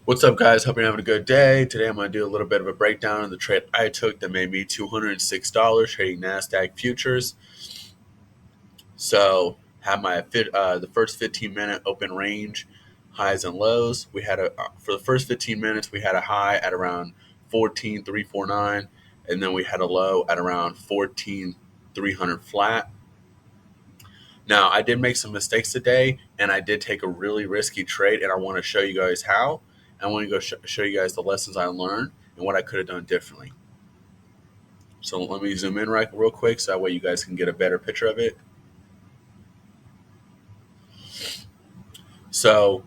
What's up, guys? Hope you're having a good day. Today, I'm going to do a little bit of a breakdown of the trade I took that made me $206 trading NASDAQ futures. So, have the first 15-minute open range highs and lows. We had for the first 15 minutes, we had a high at around 14,349, and then we had a low at around 14,300 flat. Now, I did make some mistakes today, and I did take a really risky trade, and I want to show you guys how. I want to go show you guys the lessons I learned and what I could have done differently. So let me zoom in real quick so that way you guys can get a better picture of it. So,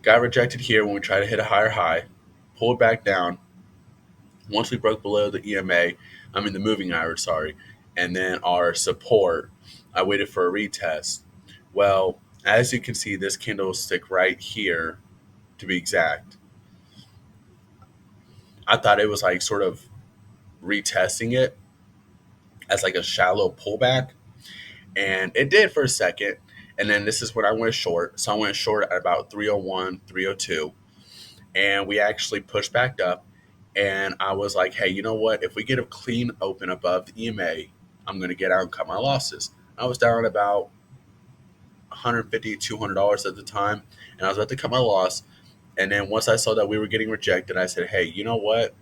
got rejected here when we tried to hit a higher high, pulled back down. Once we broke below the the moving average, sorry, and then our support, I waited for a retest. Well, as you can see, this candlestick right here, to be exact, I thought it was like sort of retesting it as like a shallow pullback, and it did for a second. And then this is when I went short. So I went short at about 301, 302, and we actually pushed back up. And I was like, hey, you know what? If we get a clean open above the EMA, I'm going to get out and cut my losses. I was down about $150, $200 at the time, and I was about to cut my loss. And then once I saw that we were getting rejected, I said, hey, you know what?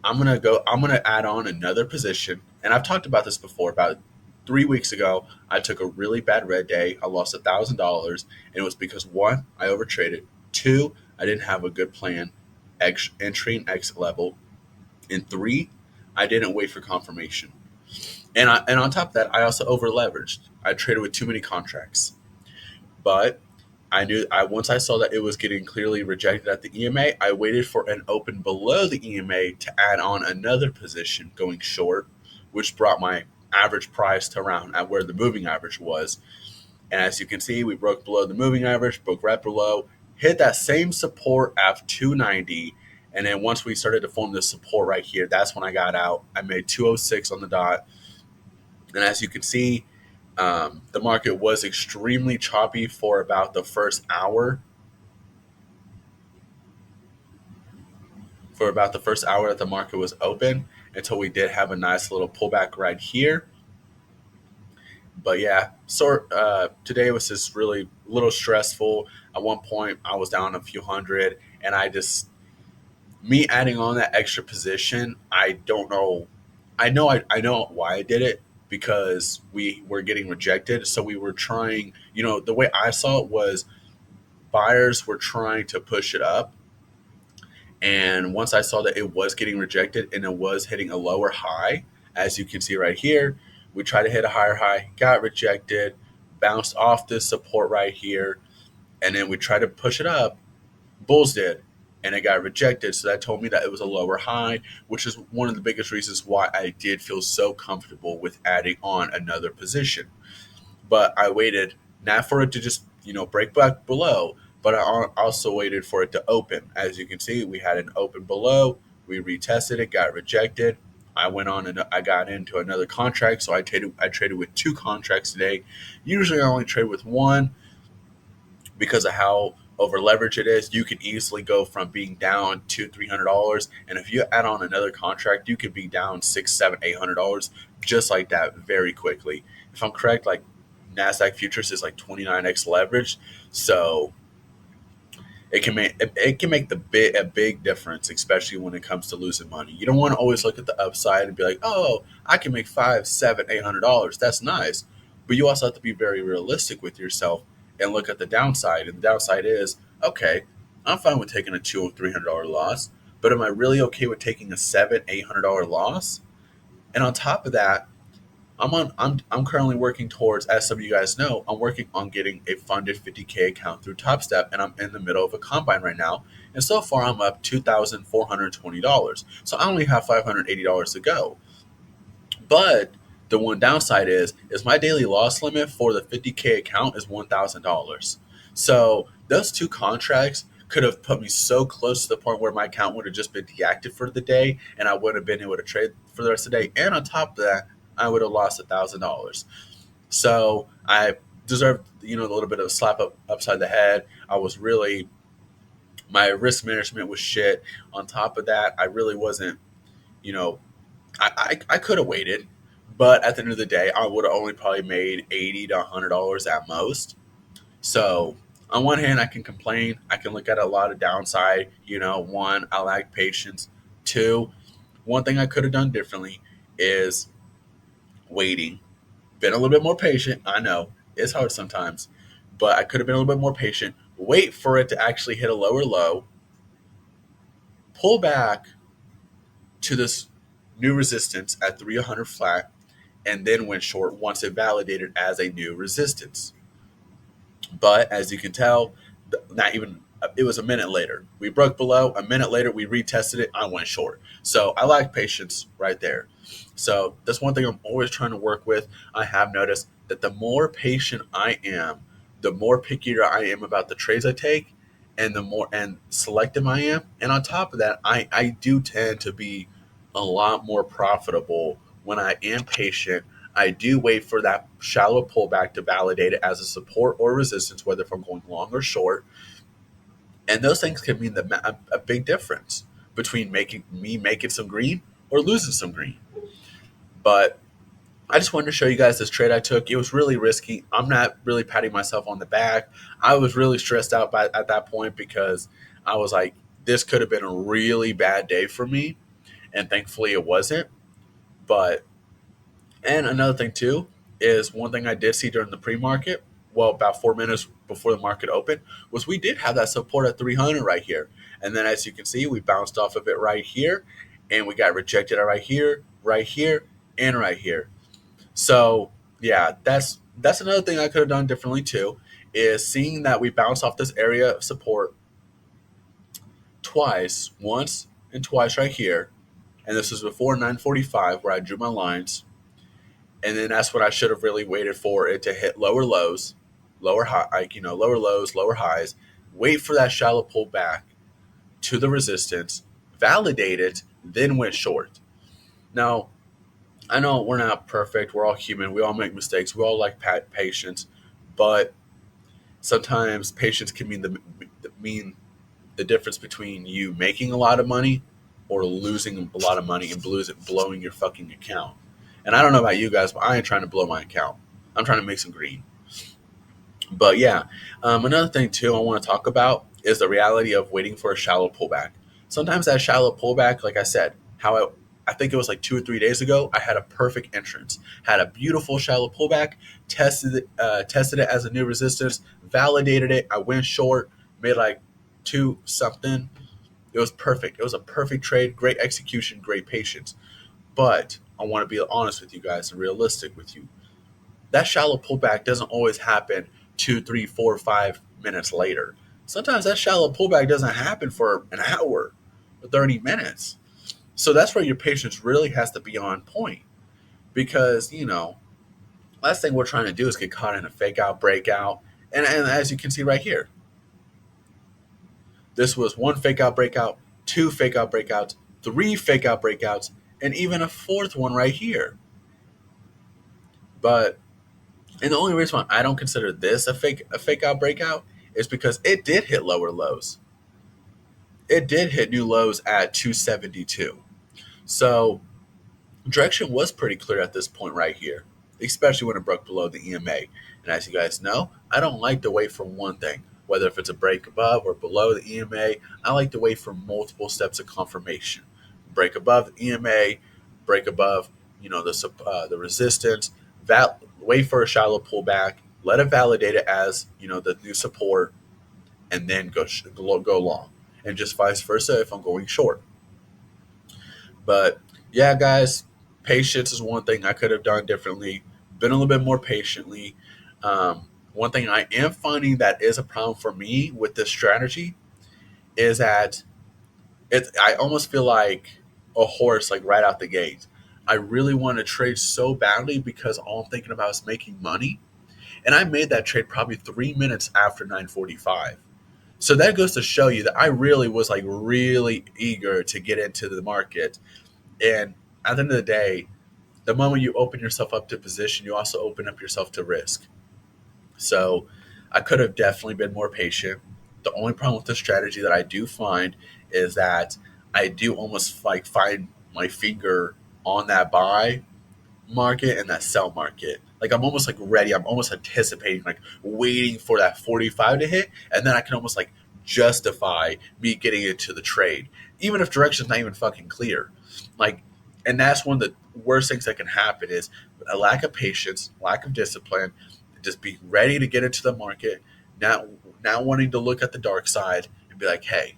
I'm gonna add on another position. And I've talked about this before. About 3 weeks ago, I took a really bad red day. I lost $1,000, and it was because one, I overtraded. Two, I didn't have a good plan, entry and exit level. And three, I didn't wait for confirmation. And on top of that, I also over leveraged. I traded with too many contracts. But I knew I once I saw that it was getting clearly rejected at the EMA, I waited for an open below the EMA to add on another position going short, which brought my average price to around at where the moving average was. And as you can see, we broke below the moving average, broke right below, hit that same support at 290. And then once we started to form this support right here, that's when I got out. I made 206 on the dot. And as you can see, the market was extremely choppy for about the first hour. For about the first hour that the market was open, until we did have a nice little pullback right here. But yeah, today was just really a little stressful. At one point, I was down a few hundred, and me adding on that extra position, I don't know. I know why I did it, because we were getting rejected. So we were trying, the way I saw it was buyers were trying to push it up. And once I saw that it was getting rejected and it was hitting a lower high, as you can see right here, we tried to hit a higher high, got rejected, bounced off this support right here, and then we tried to push it up. Bulls did, and it got rejected. So that told me that it was a lower high, which is one of the biggest reasons why I did feel so comfortable with adding on another position. But I waited not for it to just break back below, but I also waited for it to open. As you can see, we had an open below. We retested it, got rejected. I went on and I got into another contract, so I traded with two contracts today. Usually, I only trade with one because of how over leverage it is. You can easily go from being down to $300, and if you add on another contract, you could be down six, seven, $800 just like that very quickly. If I'm correct, like Nasdaq futures is like 29x leverage, so it can make a big difference, especially when it comes to losing money. You don't want to always look at the upside and be like, oh, I can make five, seven, $800. That's nice, but you also have to be very realistic with yourself and look at the downside. And the downside is, okay, I'm fine with taking a $200 or $300 loss, but am I really okay with taking a seven, $800 loss? And on top of that, I'm currently working towards, as some of you guys know, I'm working on getting a funded 50K account through TopStep, and I'm in the middle of a combine right now. And so far, I'm up $2,420. So I only have $580 to go. But the one downside is my daily loss limit for the 50K account is $1,000. So those two contracts could have put me so close to the point where my account would have just been deactivated for the day, and I would have been able to trade for the rest of the day. And on top of that, I would have lost $1,000. So I deserved, a little bit of a slap upside the head. I was really My risk management was shit. On top of that, I really wasn't, you know, I could have waited, but at the end of the day, I would have only probably made $80 to $100 at most. So on one hand, I can complain. I can look at a lot of downside. One, I lack patience. Two, one thing I could have done differently is waiting. Been a little bit more patient. I know it's hard sometimes, but I could have been a little bit more patient. Wait for it to actually hit a lower low, pull back to this new resistance at 300 flat, and then went short once it validated as a new resistance. But as you can tell, not even it was a minute later. We broke below. A minute later, we retested it. I went short. So I lack patience right there. So that's one thing I'm always trying to work with. I have noticed that the more patient I am, the more pickier I am about the trades I take, and the more and selective I am. And on top of that, I do tend to be a lot more profitable when I am patient. I do wait for that shallow pullback to validate it as a support or resistance, whether if I'm going long or short. And those things can mean a big difference between making some green or losing some green. But I just wanted to show you guys this trade I took. It was really risky. I'm not really patting myself on the back. I was really stressed out at that point because I was like, this could have been a really bad day for me. And thankfully it wasn't. But And another thing too is one thing I did see during the pre-market, well, about 4 minutes before the market opened, was we did have that support at 300 right here, and then as you can see, we bounced off of it right here, and we got rejected right here, and right here. So yeah, that's another thing I could have done differently too, is seeing that we bounced off this area of support twice, once and twice right here, and this was before 9:45 where I drew my lines. And then that's what I should have really waited for it to hit lower lows, lower high, lower lows, lower highs. Wait for that shallow pullback to the resistance, validate it, then went short. Now, I know we're not perfect. We're all human. We all make mistakes. We all like patience, but sometimes patience can mean the difference between you making a lot of money or losing a lot of money and blowing your fucking account. And I don't know about you guys, but I ain't trying to blow my account. I'm trying to make some green. But yeah, another thing too I want to talk about is the reality of waiting for a shallow pullback. Sometimes that shallow pullback, like I said, I think it was like 2 or 3 days ago, I had a perfect entrance, had a beautiful shallow pullback, tested it as a new resistance, validated it. I went short, made like two something. It was perfect. It was a perfect trade, great execution, great patience. But I want to be honest with you guys and realistic with you. That shallow pullback doesn't always happen 2, 3, 4, 5 minutes later. Sometimes that shallow pullback doesn't happen for an hour or 30 minutes. So that's where your patience really has to be on point. Because, last thing we're trying to do is get caught in a fake out breakout. And as you can see right here, this was one fake out breakout, two fake out breakouts, three fake out breakouts, and even a fourth one right here. But and the only reason why I don't consider this a fake out breakout is because it did hit lower lows. It did hit new lows at 272. So direction was pretty clear at this point right here, especially when it broke below the EMA. And as you guys know, I don't like to wait for one thing, whether if it's a break above or below the EMA. I like to wait for multiple steps of confirmation. Break above the EMA, break above, the resistance. Wait for a shallow pullback. Let it validate it as the new support, and then go long, and just vice versa if I'm going short. But yeah, guys, patience is one thing I could have done differently. Been a little bit more patiently. One thing I am finding that is a problem for me with this strategy is that I almost feel like a horse, like right out the gate. I really want to trade so badly because all I'm thinking about is making money. And I made that trade probably 3 minutes after 9:45. So that goes to show you that I really was like really eager to get into the market. And at the end of the day, the moment you open yourself up to position, you also open up yourself to risk. So I could have definitely been more patient. The only problem with this strategy that I do find is that I do almost like find my finger on that buy market and that sell market. Like I'm almost like ready. I'm almost anticipating, like waiting for that 45 to hit, and then I can almost like justify me getting into the trade, even if direction's not even fucking clear. Like, and that's one of the worst things that can happen is a lack of patience, lack of discipline, just be ready to get into the market, not wanting to look at the dark side and be like, hey,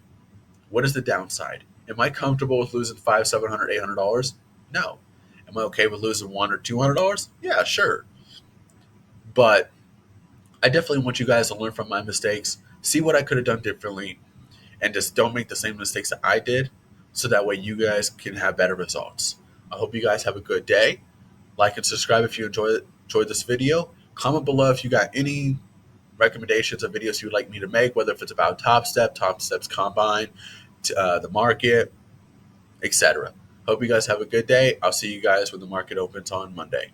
what is the downside? Am I comfortable with losing five, $700, $800? No. Am I okay with losing $100 or $200? Yeah, sure. But I definitely want you guys to learn from my mistakes, see what I could have done differently, and just don't make the same mistakes that I did, so that way you guys can have better results. I hope you guys have a good day. Like and subscribe if you enjoyed this video. Comment below if you got any recommendations of videos you would like me to make, whether if it's about Top Steps Combine, the market, etc. Hope you guys have a good day. I'll see you guys when the market opens on Monday.